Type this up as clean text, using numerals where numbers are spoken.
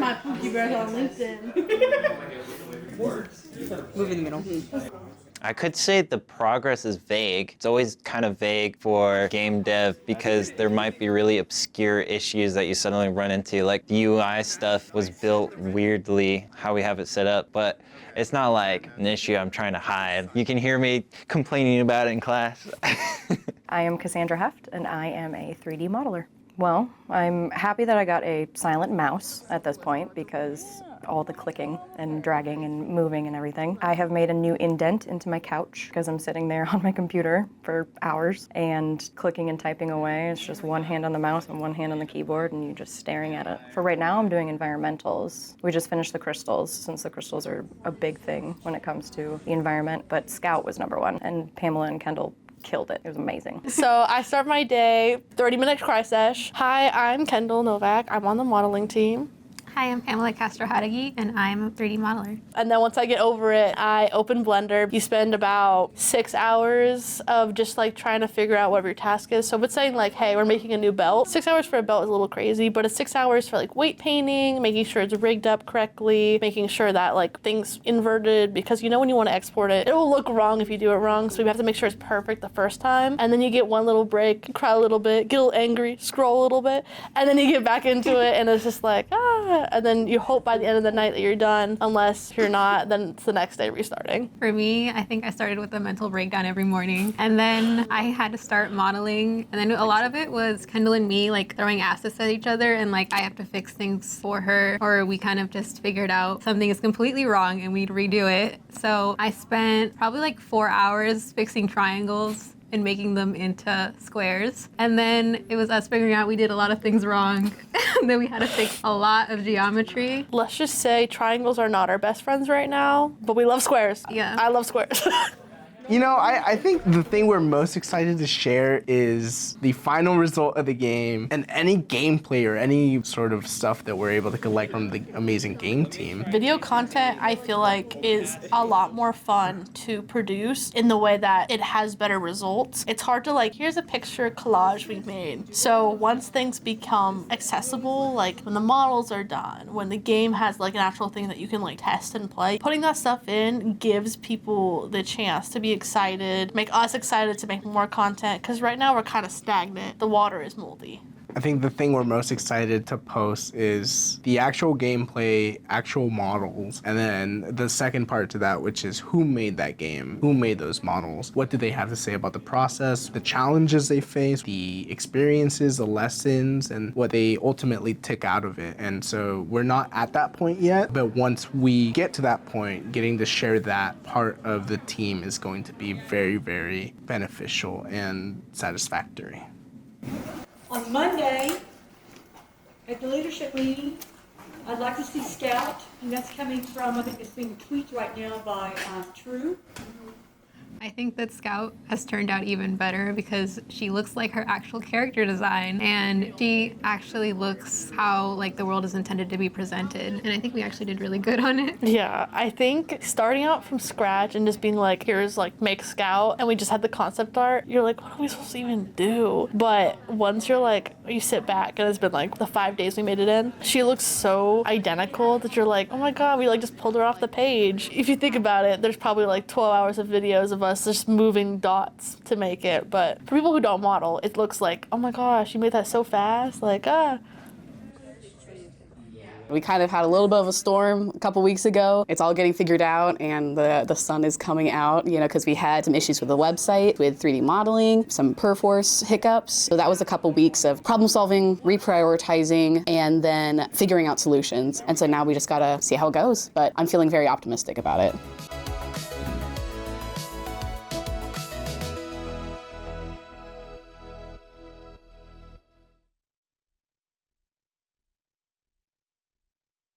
my Pookie Bears on LinkedIn. Move in the middle. I could say the progress is vague. It's always kind of vague for game dev because there might be really obscure issues that you suddenly run into. Like the UI stuff was built weirdly, how we have it set up, but it's not like an issue I'm trying to hide. You can hear me complaining about it in class. I am Cassandra Heft, and I am a 3D modeler. Well, I'm happy that I got a silent mouse at this point because all the clicking and dragging and moving and everything. I have made a new indent into my couch because I'm sitting there on my computer for hours and clicking and typing away. It's just one hand on the mouse and one hand on the keyboard and you're just staring at it. For right now, I'm doing environmentals. We just finished the crystals since the crystals are a big thing when it comes to the environment, but Scout was #1 and Pamela and Kendall killed it. It was amazing. So I start my day, 30-minute cry sesh. Hi, I'm Kendall Novak. I'm on the modeling team. Hi, I'm Pamela Castro-Hadegi, and I'm a 3D modeler. And then once I get over it, I open Blender. You spend about 6 hours of just like trying to figure out whatever your task is. So if it's saying like, hey, we're making a new belt, 6 hours for a belt is a little crazy, but it's 6 hours for like weight painting, making sure it's rigged up correctly, making sure that like things inverted, because you know when you want to export it, it will look wrong if you do it wrong. So we have to make sure it's perfect the first time. And then you get one little break, cry a little bit, get a little angry, scroll a little bit, and then you get back into it and it's just like, and then you hope by the end of the night that you're done. Unless you're not, then it's the next day restarting. For me, I think I started with a mental breakdown every morning, and then I had to start modeling, and then a lot of it was Kendall and me like throwing assets at each other, and like I have to fix things for her, or we kind of just figured out something is completely wrong and we'd redo it. So I spent probably like 4 hours fixing triangles and making them into squares. And then it was us figuring out we did a lot of things wrong. And then we had to fix a lot of geometry. Let's just say triangles are not our best friends right now, but we love squares. Yeah. I love squares. You know, I think the thing we're most excited to share is the final result of the game and any gameplay or any sort of stuff that we're able to collect from the amazing game team. Video content, I feel like, is a lot more fun to produce in the way that it has better results. It's hard to like, here's a picture collage we made. So once things become accessible, like when the models are done, when the game has like an actual thing that you can like test and play, putting that stuff in gives people the chance to be excited, make us excited to make more content, because right now we're kind of stagnant. The water is moldy. I think the thing we're most excited to post is the actual gameplay, actual models, and then the second part to that, which is who made that game, who made those models, what do they have to say about the process, the challenges they face, the experiences, the lessons, and what they ultimately took out of it. And so we're not at that point yet, but once we get to that point, getting to share that part of the team is going to be very, very beneficial and satisfactory. On Monday, at the leadership meeting, I'd like to see Scout, and that's coming from, I think it's being tweeted right now by True. I think that Scout has turned out even better because she looks like her actual character design, and she actually looks how like the world is intended to be presented, and I think we actually did really good on it. Yeah, I think starting out from scratch and just being like, here's like make Scout, and we just had the concept art, you're like, what are we supposed to even do? But once you're like, you sit back and it's been like the 5 days we made it in, she looks so identical that you're like, oh my god, we like just pulled her off the page. If you think about it, there's probably like 12 hours of videos of us just moving dots to make it, but for people who don't model, it looks like, oh my gosh, you made that so fast, like We kind of had a little bit of a storm a couple weeks ago. It's all getting figured out and the sun is coming out, you know, because we had some issues with the website, with 3D modeling, some Perforce hiccups. So that was a couple weeks of problem solving, reprioritizing, and then figuring out solutions. And so now we just gotta see how it goes, but I'm feeling very optimistic about it.